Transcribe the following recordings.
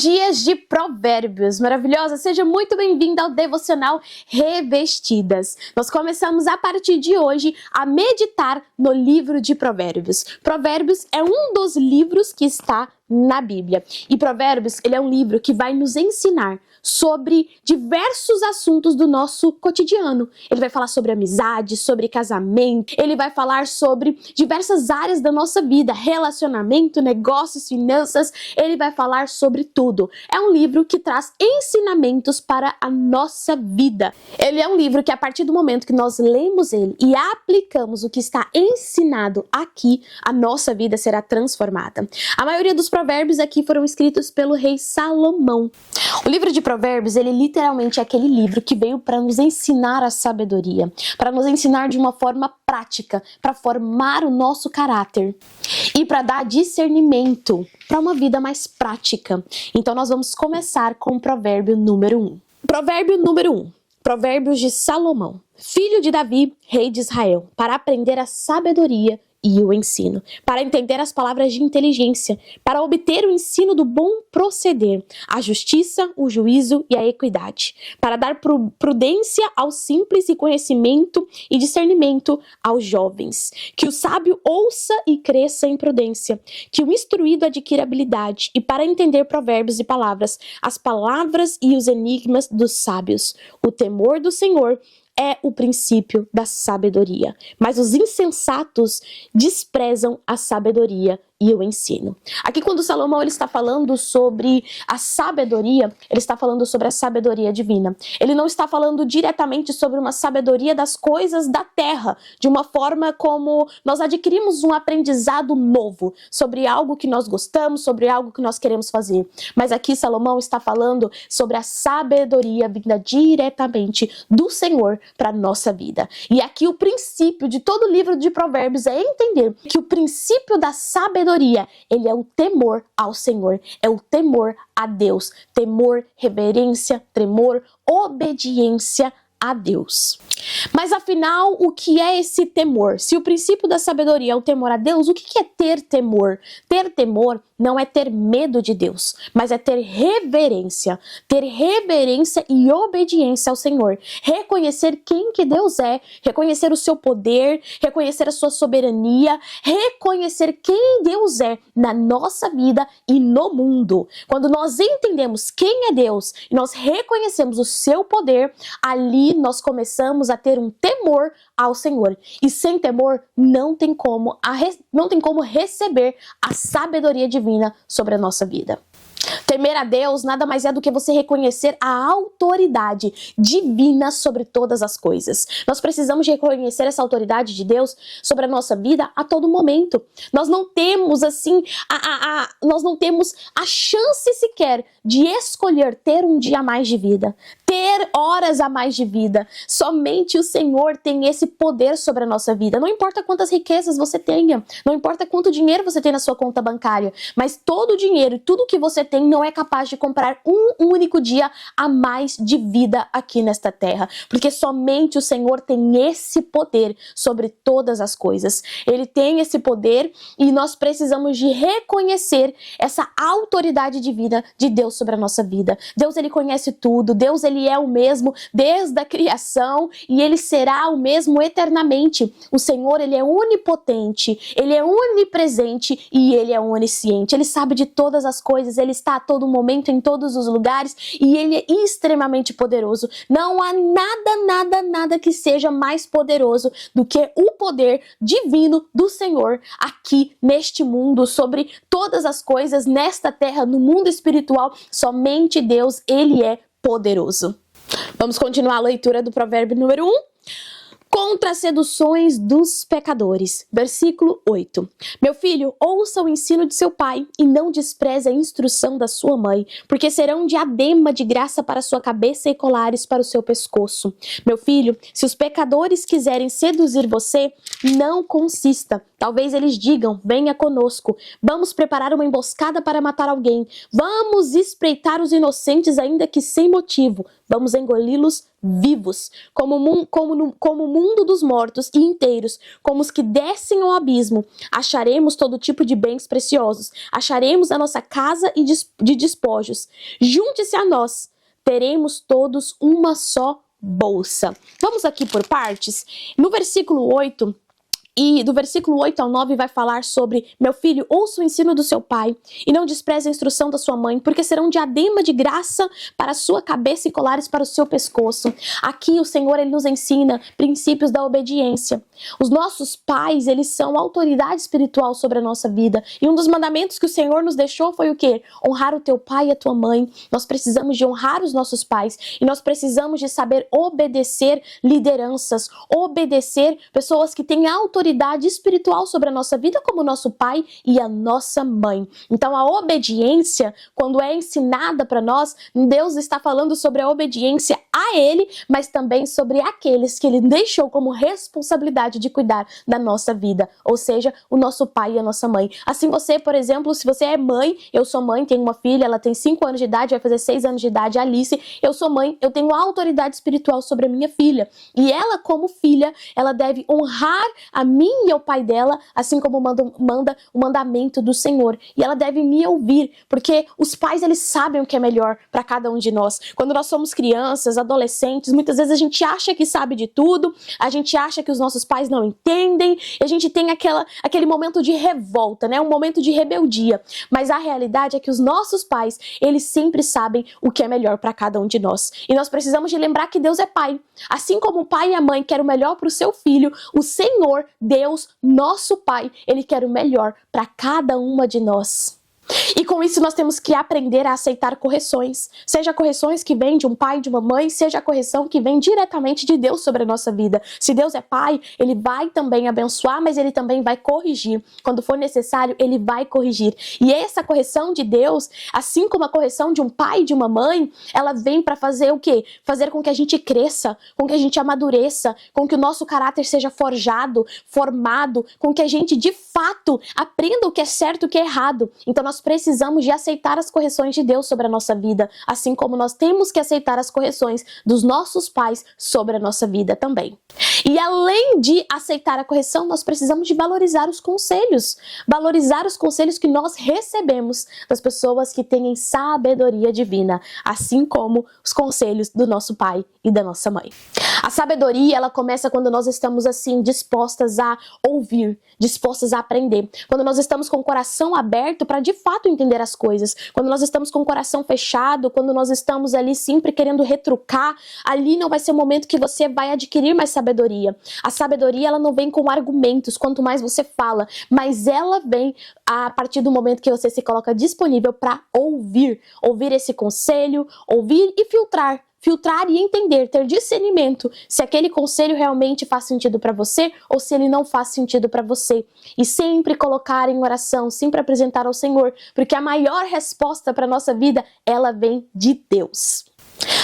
Dias de Provérbios, maravilhosa, seja muito bem-vinda ao Devocional Revestidas. Nós começamos a partir de hoje a meditar no livro de Provérbios. Provérbios é um dos livros que está na Bíblia. E Provérbios, ele é um livro que vai nos ensinar sobre diversos assuntos do nosso cotidiano. Ele vai falar sobre amizade, sobre casamento, ele vai falar sobre diversas áreas da nossa vida, relacionamento, negócios, finanças, ele vai falar sobre tudo. É um livro que traz ensinamentos para a nossa vida. Ele é um livro que, a partir do momento que nós lemos ele e aplicamos o que está ensinado aqui, a nossa vida será transformada. A maioria dos provérbios aqui foram escritos pelo rei Salomão. O livro de Provérbios, ele literalmente é aquele livro que veio para nos ensinar a sabedoria, para nos ensinar de uma forma prática, para formar o nosso caráter e para dar discernimento para uma vida mais prática. Então nós vamos começar com o provérbio número 1. Provérbio número 1. Provérbios de Salomão, filho de Davi, rei de Israel, para aprender a sabedoria e o ensino, para entender as palavras de inteligência, para obter o ensino do bom proceder, a justiça, o juízo e a equidade, para dar prudência aos simples e conhecimento e discernimento aos jovens. Que o sábio ouça e cresça em prudência, que o instruído adquira habilidade, e para entender provérbios e palavras, as palavras e os enigmas dos sábios. O temor do Senhor é o princípio da sabedoria, mas os insensatos desprezam a sabedoria e o ensino. Aqui, quando Salomão ele está falando sobre a sabedoria, ele está falando sobre a sabedoria divina. Ele não está falando diretamente sobre uma sabedoria das coisas da terra, de uma forma como nós adquirimos um aprendizado novo, sobre algo que nós gostamos, sobre algo que nós queremos fazer. Mas aqui Salomão está falando sobre a sabedoria vinda diretamente do Senhor para a nossa vida. E aqui o princípio de todo o livro de Provérbios é entender que o princípio da sabedoria, ele é o temor ao Senhor, é o temor a Deus, temor, reverência, tremor, obediência a Deus. Mas afinal, o que é esse temor? Se o princípio da sabedoria é o temor a Deus, o que é ter temor? Ter temor não é ter medo de Deus, mas é ter reverência e obediência ao Senhor. Reconhecer quem que Deus é, reconhecer o seu poder, reconhecer a sua soberania, reconhecer quem Deus é na nossa vida e no mundo. Quando nós entendemos quem é Deus e nós reconhecemos o seu poder, ali nós começamos a ter um temor ao Senhor. E sem temor não tem como receber a sabedoria divina sobre a nossa vida. Temer a Deus nada mais é do que você reconhecer a autoridade divina sobre todas as coisas. Nós precisamos de reconhecer essa autoridade de Deus sobre a nossa vida a todo momento. Nós não temos nós não temos a chance sequer de escolher ter um dia a mais de vida, ter horas a mais de vida. Somente o Senhor tem esse poder sobre a nossa vida. Não importa quantas riquezas você tenha, não importa quanto dinheiro você tem na sua conta bancária, mas todo o dinheiro e tudo que você tem não é capaz de comprar um único dia a mais de vida aqui nesta terra, porque somente o Senhor tem esse poder sobre todas as coisas. Ele tem esse poder e nós precisamos de reconhecer essa autoridade divina de Deus sobre a nossa vida. Deus, ele conhece tudo. Deus, ele é o mesmo desde a criação e ele será o mesmo eternamente. O Senhor, ele é onipotente, ele é onipresente e ele é onisciente. Ele sabe de todas as coisas, ele está a todo momento, em todos os lugares, e ele é extremamente poderoso. Não há nada que seja mais poderoso do que o poder divino do Senhor aqui neste mundo, sobre todas as coisas, nesta terra, no mundo espiritual. Somente Deus, ele é poderoso. Vamos continuar a leitura do provérbio número 1. Contra as seduções dos pecadores. Versículo 8. Meu filho, ouça o ensino de seu pai e não despreze a instrução da sua mãe, porque serão diadema de graça para a sua cabeça e colares para o seu pescoço. Meu filho, se os pecadores quiserem seduzir você, não consista. Talvez eles digam, venha conosco, vamos preparar uma emboscada para matar alguém, vamos espreitar os inocentes ainda que sem motivo, vamos engoli-los vivos, como o mundo dos mortos e inteiros, como os que descem ao abismo, acharemos todo tipo de bens preciosos, acharemos a nossa casa de despojos. Junte-se a nós, teremos todos uma só bolsa. Vamos aqui por partes. No versículo 8, e do versículo 8 ao 9 vai falar sobre: meu filho, ouça o ensino do seu pai e não despreze a instrução da sua mãe, porque serão diadema de graça para a sua cabeça e colares para o seu pescoço. Aqui o Senhor, ele nos ensina princípios da obediência. Os nossos pais, eles são autoridade espiritual sobre a nossa vida. E um dos mandamentos que o Senhor nos deixou foi o quê? Honrar o teu pai e a tua mãe. Nós precisamos de honrar os nossos pais e nós precisamos de saber obedecer lideranças, obedecer pessoas que têm autoridade espiritual sobre a nossa vida, como o nosso pai e a nossa mãe. Então a obediência, quando é ensinada para nós, Deus está falando sobre a obediência a Ele, mas também sobre aqueles que Ele deixou como responsabilidade de cuidar da nossa vida, ou seja, o nosso pai e a nossa mãe. Assim você, por exemplo, se você é mãe, eu sou mãe, tenho uma filha, ela tem 5 anos de idade, vai fazer 6 anos de idade, Alice, eu sou mãe, eu tenho autoridade espiritual sobre a minha filha. E ela, como filha, ela deve honrar a mim e ao pai dela, assim como manda o mandamento do Senhor. E ela deve me ouvir, porque os pais, eles sabem o que é melhor para cada um de nós. Quando nós somos crianças, adolescentes, muitas vezes a gente acha que sabe de tudo, a gente acha que os nossos pais não entendem, e a gente tem aquele momento de revolta, né? Um momento de rebeldia. Mas a realidade é que os nossos pais, eles sempre sabem o que é melhor para cada um de nós. E nós precisamos de lembrar que Deus é pai. Assim como o pai e a mãe querem o melhor para o seu filho, o Senhor, Deus, nosso Pai, Ele quer o melhor para cada uma de nós. E com isso nós temos que aprender a aceitar correções, seja correções que vêm de um pai, de uma mãe, seja a correção que vem diretamente de Deus sobre a nossa vida. Se Deus é pai, Ele vai também abençoar, mas Ele também vai corrigir. Quando for necessário, Ele vai corrigir. E essa correção de Deus, assim como a correção de um pai e de uma mãe, ela vem para fazer o quê? Fazer com que a gente cresça, com que a gente amadureça, com que o nosso caráter seja forjado, formado, com que a gente de fato aprenda o que é certo e o que é errado. Então nós precisamos de aceitar as correções de Deus sobre a nossa vida, assim como nós temos que aceitar as correções dos nossos pais sobre a nossa vida também. E além de aceitar a correção, nós precisamos de valorizar os conselhos que nós recebemos das pessoas que têm sabedoria divina, assim como os conselhos do nosso pai e da nossa mãe. A sabedoria, ela começa quando nós estamos assim dispostas a ouvir, dispostas a aprender, quando nós estamos com o coração aberto para de fato entender as coisas, quando nós estamos com o coração fechado, quando nós estamos ali sempre querendo retrucar, ali não vai ser o momento que você vai adquirir mais sabedoria. A sabedoria, ela não vem com argumentos, quanto mais você fala, mas ela vem a partir do momento que você se coloca disponível para ouvir esse conselho, ouvir e filtrar e entender, ter discernimento se aquele conselho realmente faz sentido para você ou se ele não faz sentido para você. E sempre colocar em oração, sempre apresentar ao Senhor, porque a maior resposta para a nossa vida, ela vem de Deus.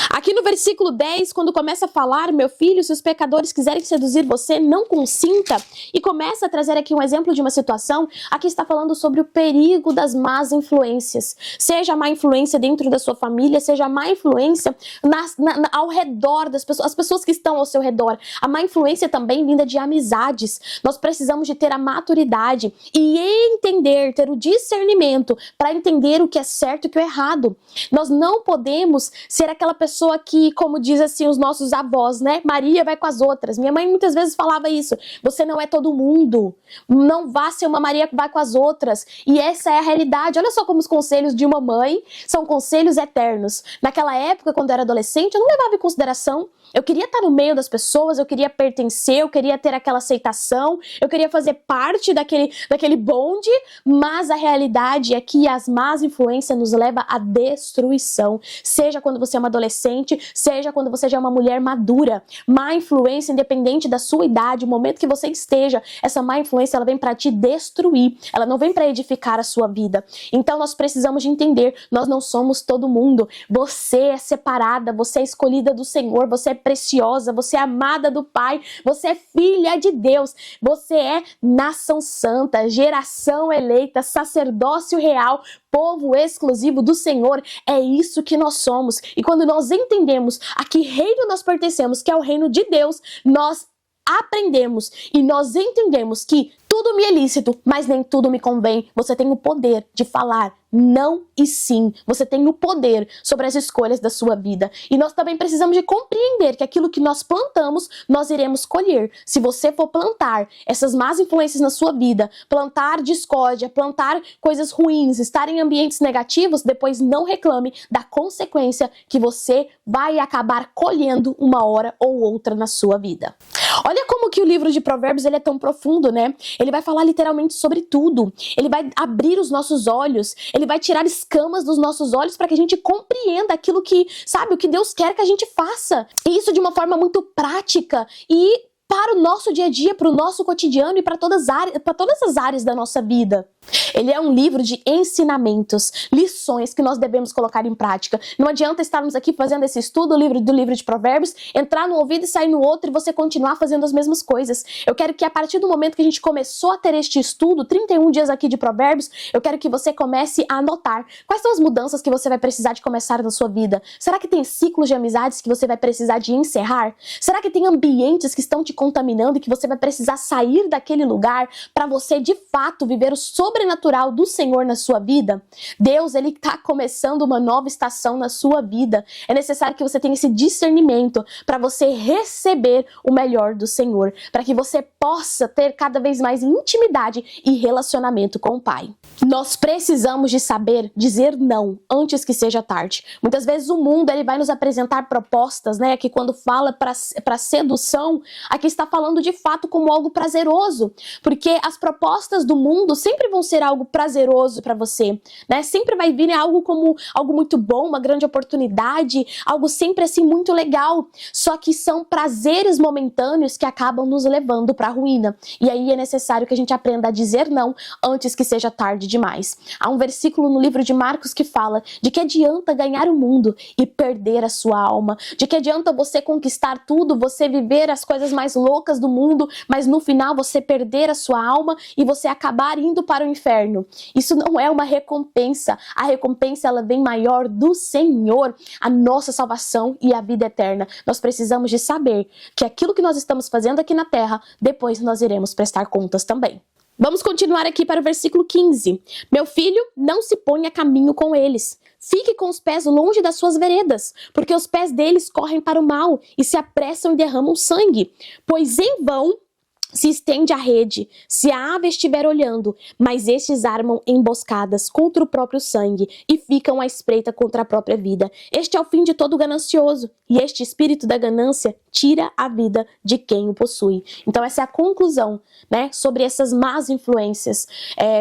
Aqui no versículo 10, quando começa a falar: meu filho, se os pecadores quiserem seduzir você, não consinta, e começa a trazer aqui um exemplo de uma situação, aqui está falando sobre o perigo das más influências. Seja a má influência dentro da sua família, seja a má influência ao redor das pessoas, as pessoas que estão ao seu redor. A má influência também vinda de amizades. Nós precisamos de ter a maturidade e entender, ter o discernimento para entender o que é certo e o que é errado. Nós não podemos ser aquela pessoa que, como diz assim os nossos avós, né? Maria vai com as outras. Minha mãe muitas vezes falava isso. Você não é todo mundo. Não vá ser uma Maria que vai com as outras. E essa é a realidade. Olha só como os conselhos de uma mãe são conselhos eternos. Naquela época, quando eu era adolescente, eu não levava em consideração. Eu queria estar no meio das pessoas, eu queria pertencer, eu queria ter aquela aceitação, eu queria fazer parte daquele bonde, mas a realidade é que as más influências nos levam à destruição. Seja quando você é uma adolescente, seja quando você já é uma mulher madura. Má influência, independente da sua idade, o momento que você esteja, essa má influência, ela vem para te destruir, ela não vem para edificar a sua vida. Então nós precisamos de entender, nós não somos todo mundo. Você é separada, você é escolhida do Senhor, você é preciosa, você é amada do Pai, você é filha de Deus, você é nação santa, geração eleita, sacerdócio real, povo exclusivo do Senhor. É isso que nós somos. E quando nós entendemos a que reino nós pertencemos, que é o reino de Deus, nós aprendemos e nós entendemos que tudo me é lícito, mas nem tudo me convém. Você tem o poder de falar não e sim. Você tem o poder sobre as escolhas da sua vida. E nós também precisamos de compreender que aquilo que nós plantamos, nós iremos colher. Se você for plantar essas más influências na sua vida, plantar discórdia, plantar coisas ruins, estar em ambientes negativos, depois não reclame da consequência que você vai acabar colhendo uma hora ou outra na sua vida. Olha como que o livro de Provérbios ele é tão profundo, né? Ele vai falar literalmente sobre tudo. Ele vai abrir os nossos olhos, ele vai tirar escamas dos nossos olhos para que a gente compreenda aquilo que, sabe, o que Deus quer que a gente faça. E isso de uma forma muito prática e para o nosso dia a dia, para o nosso cotidiano e para todas as áreas da nossa vida. Ele é um livro de ensinamentos, lições que nós devemos colocar em prática. Não adianta estarmos aqui fazendo esse estudo do livro de Provérbios, entrar no ouvido e sair no outro e você continuar fazendo as mesmas coisas. Eu quero que a partir do momento que a gente começou a ter este estudo, 31 dias aqui de Provérbios, eu quero que você comece a anotar quais são as mudanças que você vai precisar de começar na sua vida. Será que tem ciclos de amizades que você vai precisar de encerrar? Será que tem ambientes que estão te contaminando e que você vai precisar sair daquele lugar para você de fato viver o sobrenatural do Senhor na sua vida? Deus, ele está começando uma nova estação na sua vida. É necessário que você tenha esse discernimento para você receber o melhor do Senhor, para que você possa ter cada vez mais intimidade e relacionamento com o Pai. Nós precisamos de saber dizer não antes que seja tarde. Muitas vezes o mundo ele vai nos apresentar propostas, né, que quando fala para sedução, aqui está falando de fato como algo prazeroso, porque as propostas do mundo sempre vão ser algo prazeroso para você, né? Sempre vai vir algo como algo muito bom, uma grande oportunidade, algo sempre assim muito legal. Só que são prazeres momentâneos que acabam nos levando para a ruína. E aí é necessário que a gente aprenda a dizer não antes que seja tarde demais. Há um versículo no livro de Marcos que fala de que adianta ganhar o mundo e perder a sua alma, de que adianta você conquistar tudo, você viver as coisas mais loucas do mundo, mas no final você perder a sua alma e você acabar indo para o inferno. Isso não é uma recompensa. A recompensa ela vem maior do Senhor, a nossa salvação e a vida eterna. Nós precisamos de saber que aquilo que nós estamos fazendo aqui na terra, depois nós iremos prestar contas também. Vamos continuar aqui para o versículo 15. Meu filho, não se ponha a caminho com eles. Fique com os pés longe das suas veredas, porque os pés deles correm para o mal e se apressam e derramam sangue. Pois em vão se estende a rede, se a ave estiver olhando, mas estes armam emboscadas contra o próprio sangue e ficam à espreita contra a própria vida. Este é o fim de todo ganancioso, e este espírito da ganância tira a vida de quem o possui. Então essa é a conclusão, né, sobre essas más influências.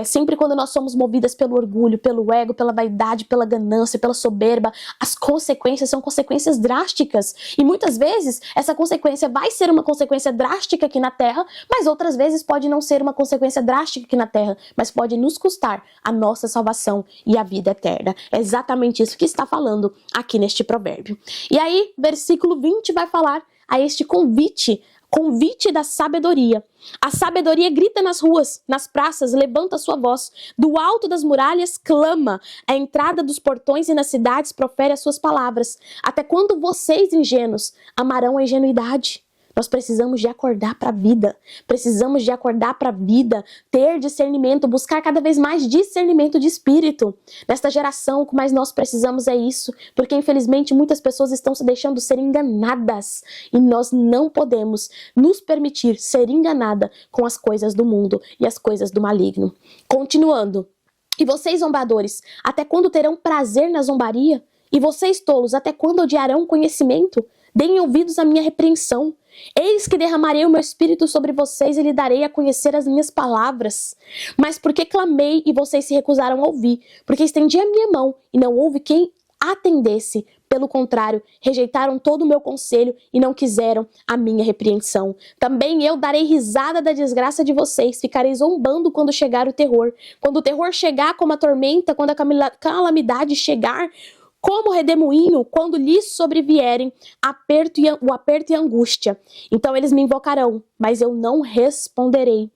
Sempre quando nós somos movidas pelo orgulho, pelo ego, pela vaidade, pela ganância, pela soberba, as consequências são consequências drásticas. E muitas vezes essa consequência vai ser uma consequência drástica aqui na Terra, mas outras vezes pode não ser uma consequência drástica aqui na Terra, mas pode nos custar a nossa salvação e a vida eterna. É exatamente isso que está falando aqui neste provérbio. E aí, versículo 20 vai falar a este convite da sabedoria. A sabedoria grita nas ruas, nas praças, levanta sua voz. Do alto das muralhas clama. À entrada dos portões e nas cidades profere as suas palavras. Até quando vocês, ingênuos, amarão a ingenuidade? Nós precisamos de acordar para a vida. Precisamos de acordar para a vida, ter discernimento, buscar cada vez mais discernimento de espírito. Nesta geração, o que mais nós precisamos é isso, porque infelizmente muitas pessoas estão se deixando ser enganadas e nós não podemos nos permitir ser enganada com as coisas do mundo e as coisas do maligno. Continuando. E vocês, zombadores, até quando terão prazer na zombaria? E vocês, tolos, até quando odiarão conhecimento? Deem ouvidos à minha repreensão. Eis que derramarei o meu espírito sobre vocês e lhe darei a conhecer as minhas palavras. Mas porque clamei e vocês se recusaram a ouvir? Porque estendi a minha mão e não houve quem atendesse. Pelo contrário, rejeitaram todo o meu conselho e não quiseram a minha repreensão. Também eu darei risada da desgraça de vocês, ficarei zombando quando chegar o terror. Quando o terror chegar como a tormenta, quando a calamidade chegar, como redemoinho, quando lhes sobrevierem o aperto e a angústia. Então eles me invocarão, mas eu não responderei.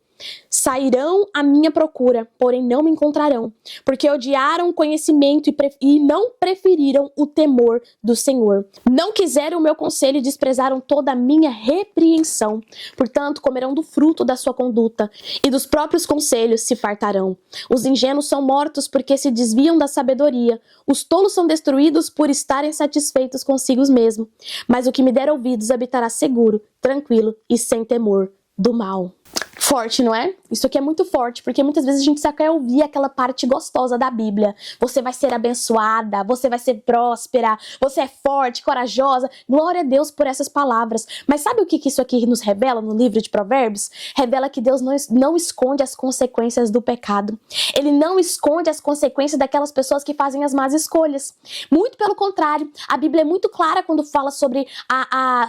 Sairão à minha procura, porém não me encontrarão, porque odiaram o conhecimento e não preferiram o temor do Senhor. Não quiseram o meu conselho e desprezaram toda a minha repreensão. Portanto, comerão do fruto da sua conduta, e dos próprios conselhos se fartarão. Os ingênuos são mortos porque se desviam da sabedoria. Os tolos são destruídos por estarem satisfeitos consigo mesmos. Mas o que me der ouvidos habitará seguro, tranquilo e sem temor do mal. Forte, não é? Isso aqui é muito forte, porque muitas vezes a gente só quer ouvir aquela parte gostosa da Bíblia. Você vai ser abençoada, você vai ser próspera, você é forte, corajosa. Glória a Deus por essas palavras. Mas sabe o que isso aqui nos revela no livro de Provérbios? Revela que Deus não esconde as consequências do pecado. Ele não esconde as consequências daquelas pessoas que fazem as más escolhas. Muito pelo contrário, a Bíblia é muito clara quando fala sobre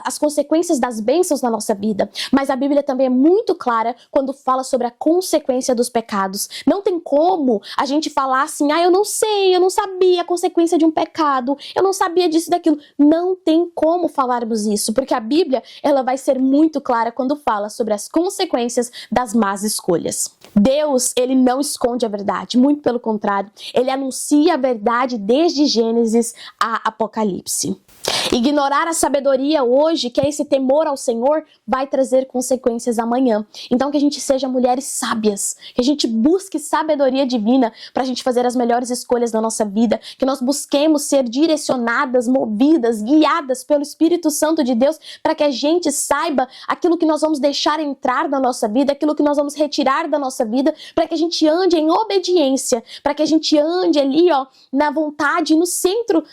as consequências das bênçãos na nossa vida. Mas a Bíblia também é muito clara quando fala sobre a consequência dos pecados. Não tem como a gente falar assim, eu não sei, eu não sabia a consequência de um pecado, eu não sabia disso e daquilo. Não tem como falarmos isso, porque a Bíblia, ela vai ser muito clara quando fala sobre as consequências das más escolhas. Deus, ele não esconde a verdade, muito pelo contrário, ele anuncia a verdade desde Gênesis a Apocalipse. Ignorar a sabedoria hoje, que é esse temor ao Senhor, vai trazer consequências amanhã. Então que a gente seja mulheres sábias, que a gente busque sabedoria divina para a gente fazer as melhores escolhas da nossa vida, que nós busquemos ser direcionadas, movidas, guiadas pelo Espírito Santo de Deus, para que a gente saiba aquilo que nós vamos deixar entrar na nossa vida, aquilo que nós vamos retirar da nossa vida, para que a gente ande em obediência, para que a gente ande ali, na vontade, no centro,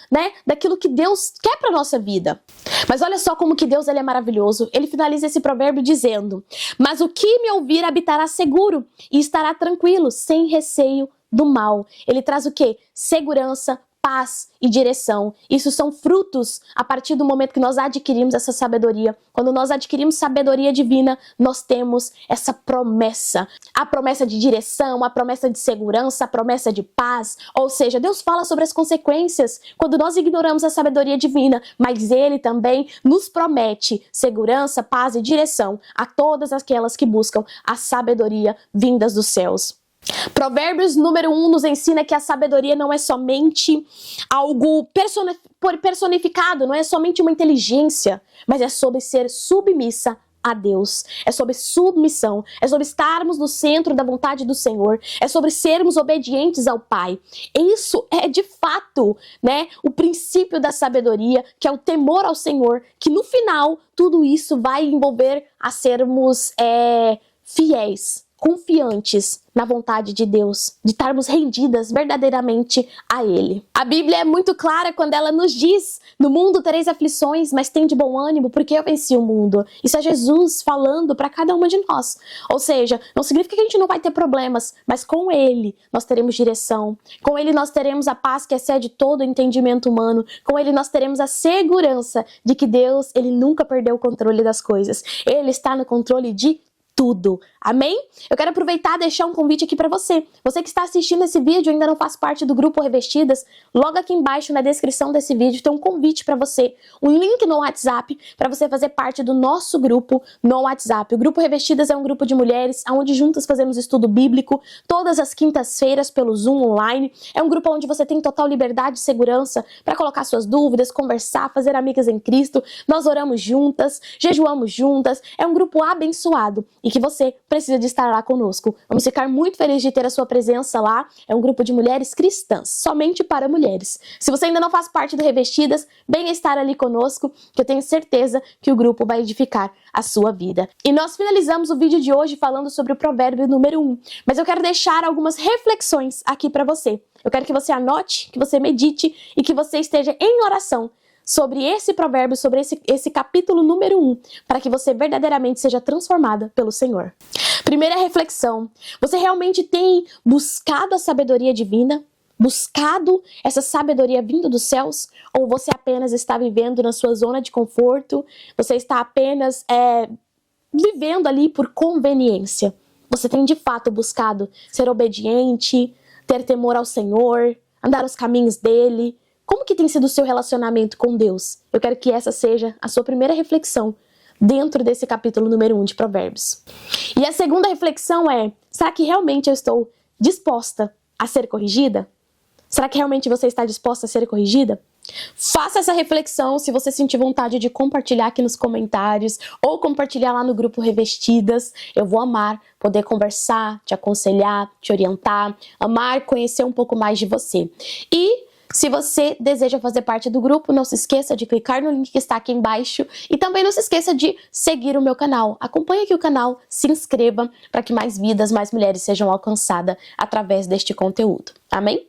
daquilo que Deus quer para nossa vida. Mas olha só como que Deus, ele é maravilhoso. Ele finaliza esse provérbio dizendo: mas o que me ouvir habitará seguro e estará tranquilo, sem receio do mal. Ele traz o quê? Segurança, paz e direção. Isso são frutos a partir do momento que nós adquirimos essa sabedoria. Quando nós adquirimos sabedoria divina, nós temos essa promessa. A promessa de direção, a promessa de segurança, a promessa de paz. Ou seja, Deus fala sobre as consequências quando nós ignoramos a sabedoria divina, mas Ele também nos promete segurança, paz e direção a todas aquelas que buscam a sabedoria vindas dos céus. Provérbios número 1 nos ensina que a sabedoria não é somente algo personificado, não é somente uma inteligência, mas é sobre ser submissa a Deus, é sobre submissão, é sobre estarmos no centro da vontade do Senhor, é sobre sermos obedientes ao Pai. Isso é de fato, o princípio da sabedoria, que é o temor ao Senhor, que no final tudo isso vai envolver a sermos fiéis, confiantes na vontade de Deus, de estarmos rendidas verdadeiramente a Ele. A Bíblia é muito clara quando ela nos diz: no mundo tereis aflições, mas tem de bom ânimo, porque eu venci o mundo. Isso é Jesus falando para cada uma de nós. Ou seja, não significa que a gente não vai ter problemas, mas com Ele nós teremos direção, com Ele nós teremos a paz que excede todo o entendimento humano, com Ele nós teremos a segurança de que Deus, Ele nunca perdeu o controle das coisas. Ele está no controle de tudo. Amém? Eu quero aproveitar e deixar um convite aqui para você. Você que está assistindo esse vídeo e ainda não faz parte do grupo Revestidas, logo aqui embaixo na descrição desse vídeo tem um convite para você, um link no WhatsApp para você fazer parte do nosso grupo no WhatsApp. O grupo Revestidas é um grupo de mulheres onde juntas fazemos estudo bíblico todas as quintas-feiras pelo Zoom online. É um grupo onde você tem total liberdade e segurança para colocar suas dúvidas, conversar, fazer amigas em Cristo. Nós oramos juntas, jejuamos juntas. É um grupo abençoado e que você precisa de estar lá conosco. Vamos ficar muito felizes de ter a sua presença lá. É um grupo de mulheres cristãs, somente para mulheres. Se você ainda não faz parte do Revestidas, venha estar ali conosco, que eu tenho certeza que o grupo vai edificar a sua vida. E nós finalizamos o vídeo de hoje falando sobre o provérbio número 1, mas eu quero deixar algumas reflexões aqui para você. Eu quero que você anote, que você medite e que você esteja em oração sobre esse provérbio, sobre esse capítulo número 1, para que você verdadeiramente seja transformada pelo Senhor. Primeira reflexão: você realmente tem buscado a sabedoria divina? Buscado essa sabedoria vindo dos céus? Ou você apenas está vivendo na sua zona de conforto? Você está apenas vivendo ali por conveniência? Você tem de fato buscado ser obediente, ter temor ao Senhor, andar os caminhos dele? Como que tem sido o seu relacionamento com Deus? Eu quero que essa seja a sua primeira reflexão dentro desse capítulo número 1 de Provérbios. E a segunda reflexão é: será que realmente eu estou disposta a ser corrigida? Será que realmente você está disposta a ser corrigida? Faça essa reflexão. Se você sentir vontade de compartilhar aqui nos comentários ou compartilhar lá no grupo Revestidas, eu vou amar poder conversar, te aconselhar, te orientar, amar conhecer um pouco mais de você. E se você deseja fazer parte do grupo, não se esqueça de clicar no link que está aqui embaixo e também não se esqueça de seguir o meu canal. Acompanhe aqui o canal, se inscreva para que mais vidas, mais mulheres sejam alcançadas através deste conteúdo. Amém?